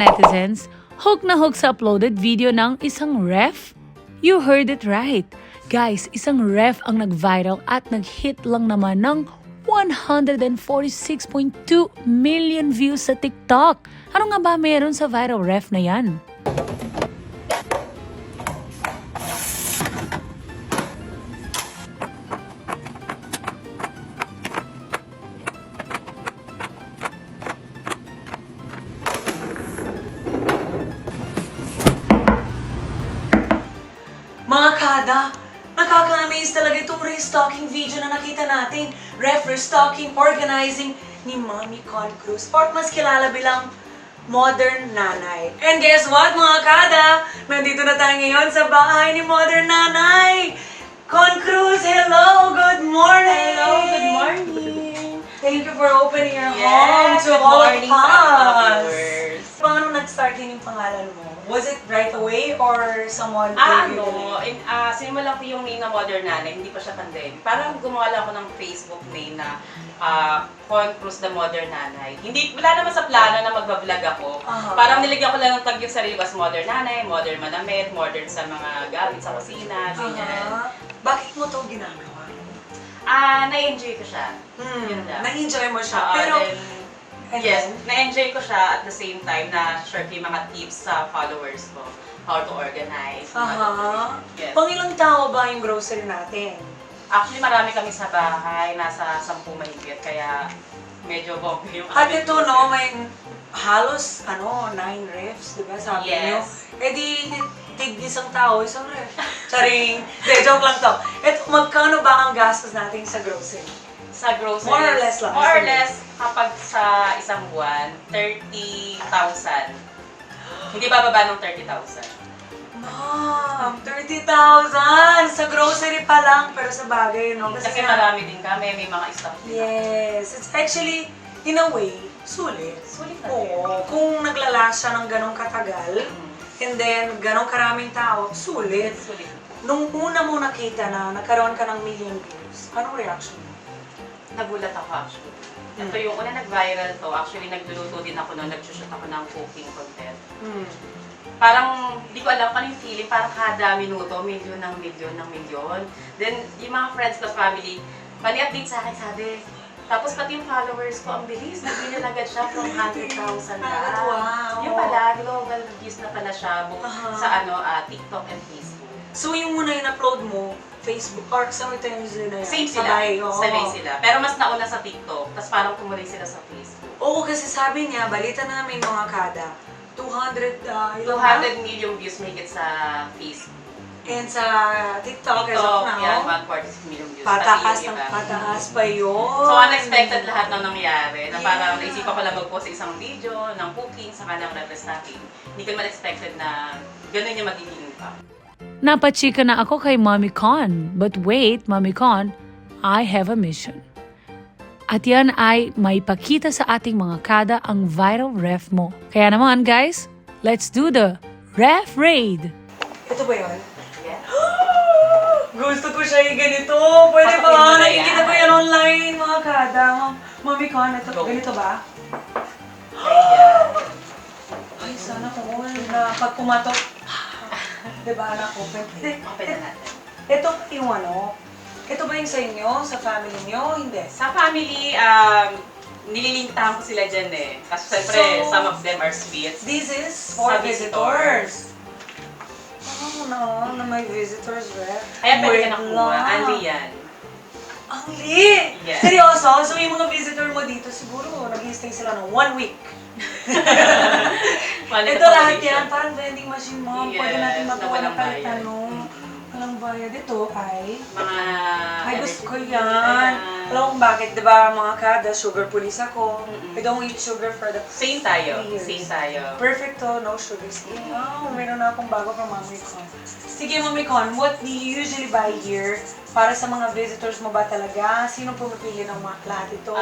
netizens, hook na hook sa uploaded video ng isang ref? You heard it right. Guys, isang ref ang nag-viral at nag-hit lang naman ng 146.2 million views sa TikTok. Ano nga ba meron sa viral ref na yan? Mga kada, nakaka-amaze talaga itong restocking video na nakita natin. Restocking, organizing ni Mami Con Cruz. Or mas kilala bilang Modern Nanay. And guess what mga kada? Nandito na tayo ngayon sa bahay ni Modern Nanay. Con Cruz, hello! Good morning! Hello, good morning! Thank you for opening your home to all of us. Paano nag-start din yung pangalan mo? Was it right away or someone gave you the name? Simulan ko yung name na Modern Nanay, hindi pa siya pandemic. Parang gumawa lang ako ng Facebook name na Con Cruz the Modern Nanay. Wala naman sa plano na magbablog ako. Parang niligyan ko lang ng tag yung sarili ko as Modern Nanay, Modern Manamit, Modern sa mga gamit sa kusina, ganyan. Bakit mo to ginagawa? Na-enjoy ko siya. Yun lang. Na-enjoy mo siya. Pero, And yes, then? na-enjoy ko siya at the same time na share ko yung mga tips sa followers ko. How to organize. Yes. Pangilang tao ba yung grocery natin? Actually, marami kami sa bahay. Nasa 10 mahigit. Kaya medyo bongga yung At aming ito, grocery. no, may halos, 9 refs, di ba? Sabi niyo. Yes. Eh di, tig isang tao, isang ref. Charing. De, joke lang to. Ito, magkano ba ang gastos natin sa grocery? Sa groceries, More or less lang. More or less, kapag sa isang buwan, 30,000. Hindi bababa ng 30,000. Ma'am, 30,000! Sa grocery pa lang, pero sa bagay, no? Kasi marami din kami, may mga stock din. Yes, it's actually, in a way, sulit. Sulit na rin. Oo, kung naglalast siya ng ganong katagal, and then ganong karaming tao, sulit. Sulit. Nung una mo nakita na nagkaroon ka ng million views, anong reaction mo? Nagulat ako actually. Ito yung una nag-viral to. Actually, nagluluto din ako noon. Nag-shoot ako ng cooking content. Parang, hindi ko alam kung ano yung feeling. Parang kada minuto, milyon ng milyon ng milyon. Then, yung mga friends ko, family, mani-update sa akin, sabi, tapos pati yung followers ko, ang bilis. Nag-billion agad siya from 100,000 na. Wow! Yung pala, global views na pala siya sa TikTok and Facebook. So yung muna yung upload mo, Facebook, or sa ito yung na yan? Same sila. Sabay, oo. Sabay sila. Pero mas nauna sa TikTok, tapos parang tumuloy sila sa Facebook. Oo, kasi sabi niya, balita namin mga kada, 200 million views mahigit sa Facebook. And sa TikTok, as of now, yan, 146 million views. pataas Pati yung ng iba. pataas pa yun. So, unexpected lahat ng nangyari. Na parang naisipan ko lang mag-post sa isang video ng cooking, saka ng restocking. Hindi ko naman expected na ganun yung magiging impact. Napachika na ako kay Mami Con. But wait, Mami Con, I have a mission. At yan ay may pakita sa ating mga kada ang viral ref mo. Kaya naman guys, let's do the ref raid! Ito ba yun? Yeah. Gusto ko siya yung ganito. Pwede Patayin mo ba? na Nakikita yan. ko yan online, mga kada. Mami Con, ito, ganito ba? Ayan. Ay, sana ko na pag pumatok. Diba, anak ko? Open na natin. Ito yung ano? Ito ba yung sa inyo? Sa family niyo? Hindi. Sa family, nililintahan ko sila dyan eh. Kasi syempre, So, some of them are sweets. This is for Sa visitors. Oh, no, na may visitors, ref. Kaya pwede Wait ka nakuha. lang. Andy yan. Ang lit! Yes. Seryoso? So yung mga visitor mo dito, siguro nag-stay sila ng 1 week. Ito lahat yan, parang vending machine mo. Yes, Pwede natin na magawa walang ng kahit bayad. ano. Walang bayad. Ito ay... Mga... Ay, gusto ko yan. Alam mo kung bakit, di ba mga kada, sugar police ako. I don't eat sugar for the Same tayo. years. Same tayo. Perfect to, no sugar skin. Oh, meron na akong bago from Mami Con. Sige, Mami Con, what do you usually buy here? Para sa mga visitors mo ba talaga? Sino pumipili ng mga lahat ito?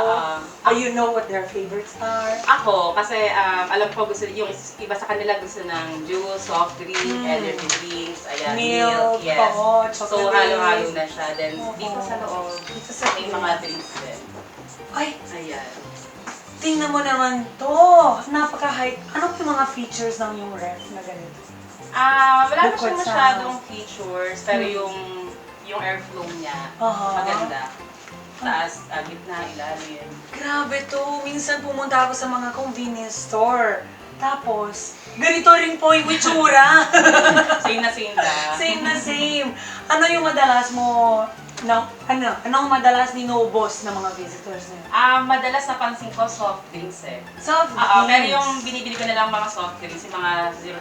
Or you know what their favorites are? Ako, kasi alam ko gusto, yung iba sa kanila gusto ng juice, soft drink, energy drinks, ayan, Milk, yes. oo, So, chocolate. halo-halo na siya. Then, Oo. dito sa loob, Dito sa may mga drinks din. Ay, Ayan. Tingnan mo naman to. Napaka-high. Ano yung mga features ng yung ref na ganito? Wala na Bukod siyang sa- masyadong features, pero yung airflow niya, maganda. Taas, gitna, ilalim. Grabe to. Minsan pumunta ako sa mga convenience store. Tapos, ganito rin po yung itsura. Same na same na. Same na same. Ano yung madalas mo, anong madalas ninobos ng mga visitors niyo? Madalas napansin ko soft drinks eh. Soft Pero drinks. yung binibili ko na lang mga soft drinks, yung mga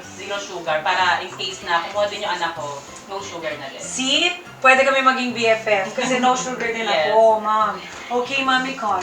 zero sugar, para in case na kumuha din yung anak ko, no sugar na din. See? Pwede kami maging BFF kasi no sugar din Yes. ako, ma'am. Okay, Mami Con.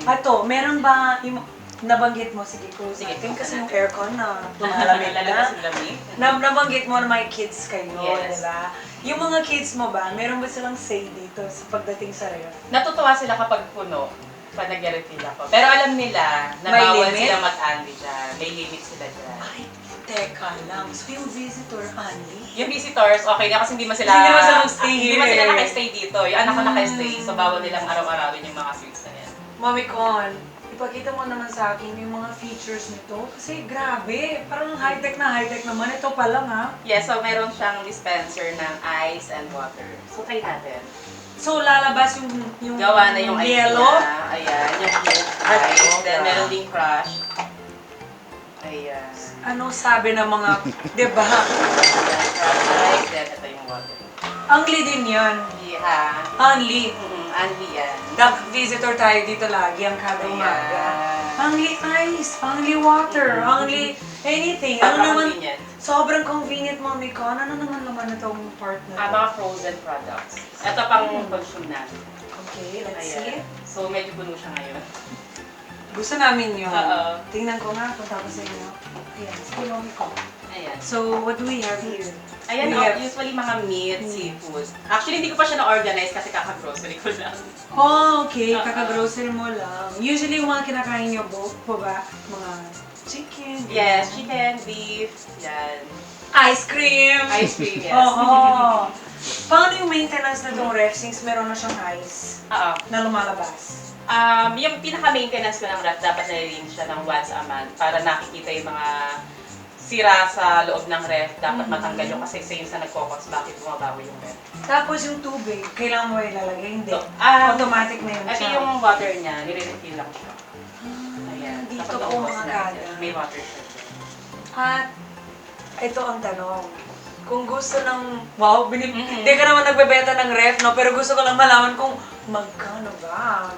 Ato, meron ba yung nabanggit mo, sige, close Sige, natin kasi close yung aircon na lumalamig Lalabas na. yung lamig. Nabanggit mo na may kids kayo, Yes. di ba? Yung mga kids mo ba, meron ba silang say dito sa pagdating sa ref? Natutuwa sila kapag puno, pag nag-refill ako. Pero alam nila na May bawal limit? sila mag-unli dyan. May limit sila dyan. Ay, teka lang. So yung visitor only? Yung visitors, okay na kasi hindi man sila Hindi naman sila magstay Hindi man sila here. naka-stay dito. Yung anak ko naka-stay, so bawal nilang araw-arawin yung mga sweets na yan. Mami Con, ipakita mo naman sa akin yung mga features nito. Kasi grabe, parang high-tech naman. Ito pa lang ha. Yeah, so meron siyang dispenser ng ice and water. So try natin. So lalabas yung Gawa na yung ice yellow. niya. Ayan, yung cube At ice. sobra. Then meron ding crush. Ayan. Ano sabi ng mga, di ba? Ayan, crush ice. Then ito yung water. Angli din yan. Yeah. Angli. Anli yan. Visitor tayo dito lagi ang kada umaga. Ayan. Angli ice, angli water, angli anything. Ano naman, Convenient. sobrang convenient, Mami Con. Ano naman naman itong part na to? Mga frozen products. Ito pang consume natin. Okay, let's see. Ayan. So medyo puno siya ngayon. Gusto namin yun. Oo. Tingnan ko nga kung tapos sa inyo. Ayan, sige, Mami Con. Ayan. So, what do we have here? Ayan, We have- usually mga meat, seafood. Actually, hindi ko pa siya na-organize kasi kaka-grocery ko lang. Oh, okay. Oo. Kaka-grocery mo lang. Usually, yung mga kinakain nyo po ba? Mga chicken? Yes, chicken, beef, yan. Ice cream! Ice cream, yes. Oo. Paano yung maintenance na itong ref since meron na siyang ice Oo. na lumalabas? Yung pinaka-maintenance ko ng ref, dapat nalilinis siya ng once a month para nakikita yung mga sira sa loob ng ref. Dapat matanggal yung kasi same sa nagkokos bakit bumabago yung ref. Tapos yung tubig, kailangan mo ilalagay? Hindi. So, Automatic na yun Ito siya. yung water niya, nire-refill lang siya. Ayan. Dito Kapag po naubos mga natin, kada. may water siya. At ito ang tanong. Kung gusto ng, wow, Mhm. hindi ka naman nagbebenta ng ref, no? Pero gusto ko lang malaman kung magkano ba?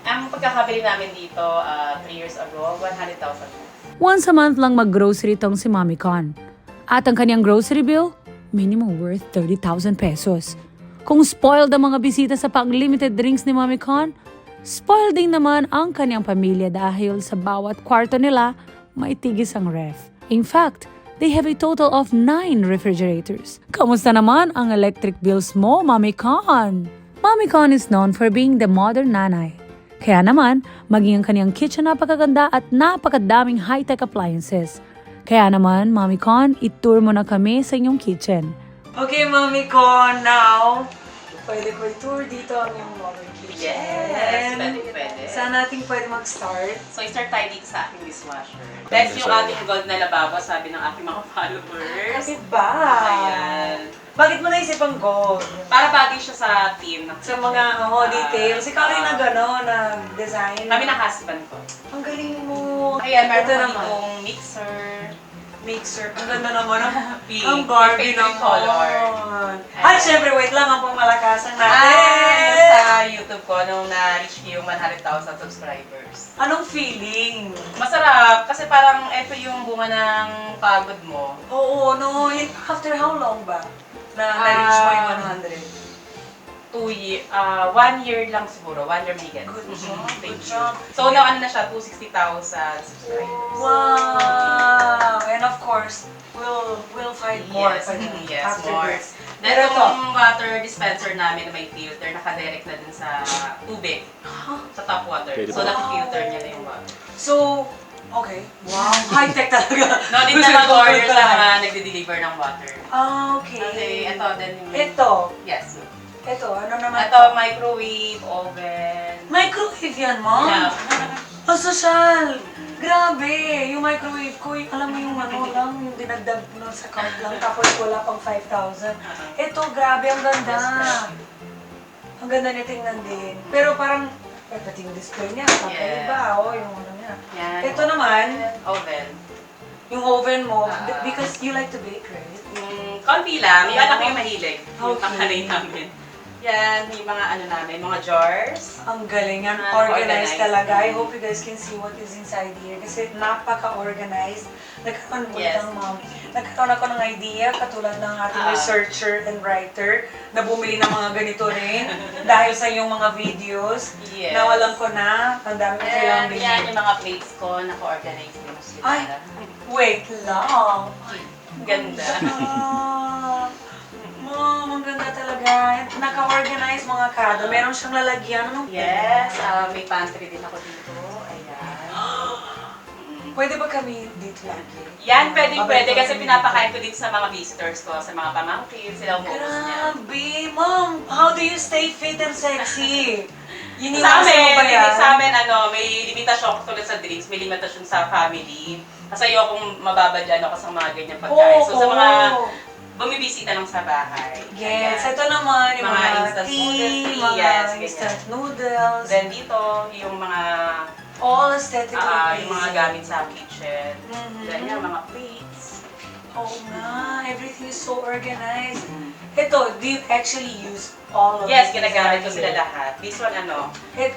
Ang pagkakabili namin dito 3 years ago, 100,000. Once a month lang mag-grocery tong si Mami Con. At ang kanyang grocery bill, minimum worth 30,000 pesos. Kung spoiled ang mga bisita sa pang-limited drinks ni Mami Con, spoiled din naman ang kanyang pamilya dahil sa bawat kwarto nila may tigis ang ref. In fact, they have a total of 9 refrigerators. Kamusta naman ang electric bills mo, Mami Con? Mami Con is known for being the modern nanay. Kaya naman, maging ang kanyang kitchen napakaganda at napakadaming high-tech appliances. Kaya naman, Mami Con, i-tour mo na kami sa inyong kitchen. Okay, Mami Con, now, pwede ko i-tour dito ang iyong modern kitchen. Yes, pwede. Saan natin pwede mag-start? So, i-start tayo dito sa aking dishwasher. Next, yung ating gold na lababo, sabi ng aking mga followers. Kasi ba? Ayan. Bakit mo naisip ang gold? Para bagay siya sa team. Sa mga details. Ikaw rin na gano'n, nag-design. Kami ng husband ko. Ang galing mo. Ayan, meron Ito ko naman. ditong mixer. Mixer. Ang ganda naman. Pink. Ang Barbie Favorite naman. color. At syempre, wait lang, ang pamalakasan Yung natin. sa YouTube ko, nung na-reach ko yung 100,000 subscribers. Anong feeling? Masarap, kasi parang ito yung bunga ng pagod mo. Oo, no. After how long ba? Na-reach mo yung 100? 1 year lang siguro, 1 year may get. Good job, Thank good you. job. So now ano na siya, 260,000 subscribers. Wow! And of course, we'll find more Yes, pa din yes, after more. this. Then Pero ito, itong water dispenser namin na may filter, nakadirect na dun sa tubig, sa tap water. Pwede So ba? naki-filter niya na yung water. so, okay. Wow, high-tech talaga. No, din Gusto na ko mag-order pa. sa mga nagde-deliver ng water. Okay. Okay, ito din. Ito. Yes. Ito, ano naman Ito, microwave, oven. Microwave yan, Mom? Yeah. Ang sosyal! Grabe! Yung microwave ko, alam mo yung ano lang, yung dinagdag mo sa cart lang, tapos wala pang 5,000. Ito, grabe, ang ganda. Ang ganda niya tingnan din. Pero parang, pati yung display niya, kakaiba, yung ano niya. Yan. Ito naman, Oven. yung oven mo, because you like to bake, right? Konti lang. Yung anak ko yung mahilig. Yung Okay. panganay namin. Yan, yung mga ano namin, mga jars. Ang galing yan. Organized. Organized talaga. I hope you guys can see what is inside here. Kasi napaka-organized. Nagkaroon Yes. Nagkaroon ako ng idea, katulad ng ating researcher and writer, na bumili ng mga ganito rin. dahil sa iyong mga videos. Yes. Na alam ko na, ang dami ko kailangan And bilhin. yan yung mga plates ko, naka-organize din sila. Ay, wait lang. Ganda. Mom, ang ganda talaga. Naka-organize mga kado. Meron siyang lalagyan. Anong Yes, may pantry din ako dito. Ayan. Pwede ba kami dito lagi? Yan, pwede Babalik kasi kami pinapakain ko dito sa mga visitors ko, sa mga pamangkin, sila umuubos niya. Grabe, Mom! How do you stay fit and sexy? Sa Iniwasan mo amin, ba yan? sa amin, may limitasyon tulad sa drinks, may limitasyon sa family. Kasi ayokong mababadyan ako sa mga ganyan pagkain. So sa mga bumibisita lang sa bahay. Yes, Ayan. ito naman yung Mga mga instant tea, noodles, mga yes, instant ganyan. noodles. Then dito, yung mga All aesthetically yung mga pleasing. gamit sa kitchen. Mhm. Ganyan, mga plates. Oo nga, everything is so organized. Ito, do you actually use all of Yes, these ginagamit ko here? sila lahat. This one, It,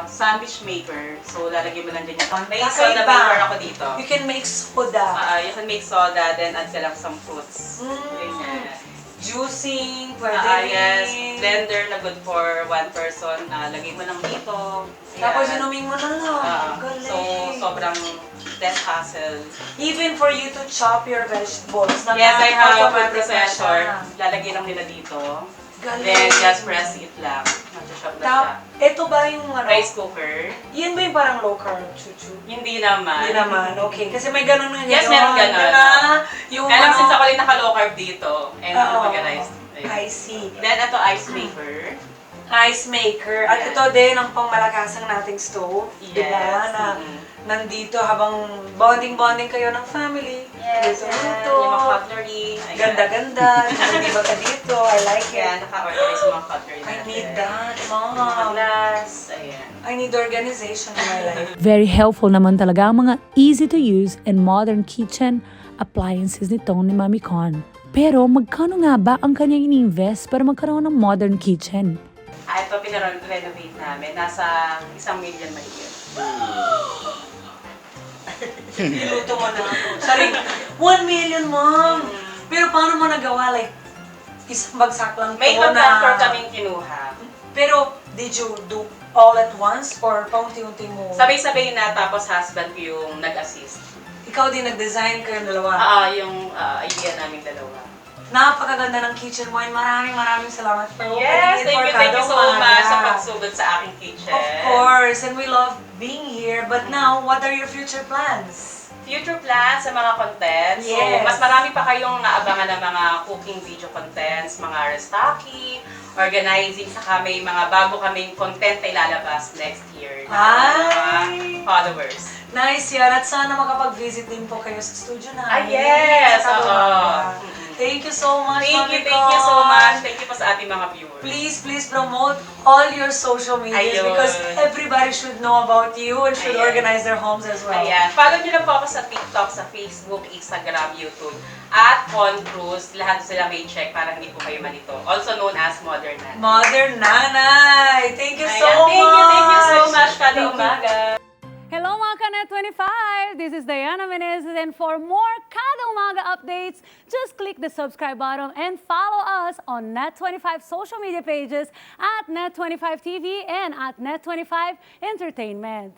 sandwich maker. So, lalagyan mo lang din yung may Kakaiba. soda maker ako dito. you can make soda. You can make soda, then add ka lang some fruits. Mm. Ganyan. Juicing, pwede Yes, rin. blender na good for one person. Lagay mo lang dito. Ayan. Tapos inumin mo na lang. Galing. So, sobrang less hassle. Even for you to chop your vegetables. Yes, I have a food automatic na processor. siya. Lalagyan lang nila dito. Galing. Then, just press it lang. Nag-chop na siya. Ito ba yung ano? Rice cooker. Yan ba yung parang low carb, chuchu? Hindi naman. Hindi naman, okay. Kasi may ganun nga Yes, meron ganun. Diba? Yung Kaya lang ano, since ako rin naka-low carb dito, and Oo. mag-rice. I see. Then, ito ice maker. Ice maker. At Yes. ito din ang pangmalakasang nating stove. Yes. Diba? Na nandito habang bonding kayo ng family. Yes, Luto-luto. yung mga cutlery. Ayan. Ganda-ganda. Hindi ba ka dito? I like Kaya it. naka-organize yung mga cutlery I natin. need that, Mga Mom. glass. Ayan. I need organization in my life. Very helpful naman talaga ang mga easy to use and modern kitchen appliances nitong ni Mami Con. Pero magkano nga ba ang kanyang ini-invest para magkaroon ng modern kitchen? Ito pinarenovate namin. Nasa 1 million mahigit. Niluto mo na ako. Sorry, 1 million, Mom! Pero paano mo nagawa? Like, isang bagsak lang May to contractor kaming kinuha. Pero, did you do all at once or paunti-unti mo? Sabay-sabay na, tapos husband ko yung nag-assist. Ikaw din nag-design kayo dalawa. Yung idea namin dalawa. Napakaganda ng kitchen mo and maraming salamat for Yes, opening it thank you for so Kada much sa Umaga. pagsugod sa aking kitchen. Of course, and we love being here. But now, what are your future plans? Future plans sa mga contents. So, Yes. mas marami pa kayong naabangan ng mga cooking video contents, mga restocking, organizing, saka may mga bago kaming content na ilalabas next year na Ay! mga followers. Nice yan. At sana makapag-visit din po kayo sa studio namin. Yes! Sa Kada Oo. Umaga. Thank you so much, Thank you Mami so Con. much. Thank you po sa ating mga viewers. Please promote all your social medias Ayun. because everybody should know about you and should Ayan. organize their homes as well. Ayan. Follow nyo lang po ako sa TikTok, sa Facebook, Instagram, YouTube, at Con Cruz. Lahat sila may check para hindi po kayo malito. Also known as Modern Nan. Mother Nanay! Thank you so Ayan, much! Thank you so much, Kada Thank you. Umaga. Hello mga Kanet25! This is Diana Menezes and for more Kada Umaga updates, just click the subscribe button and follow us on Net25 social media pages at Net25 TV and at Net25 Entertainment.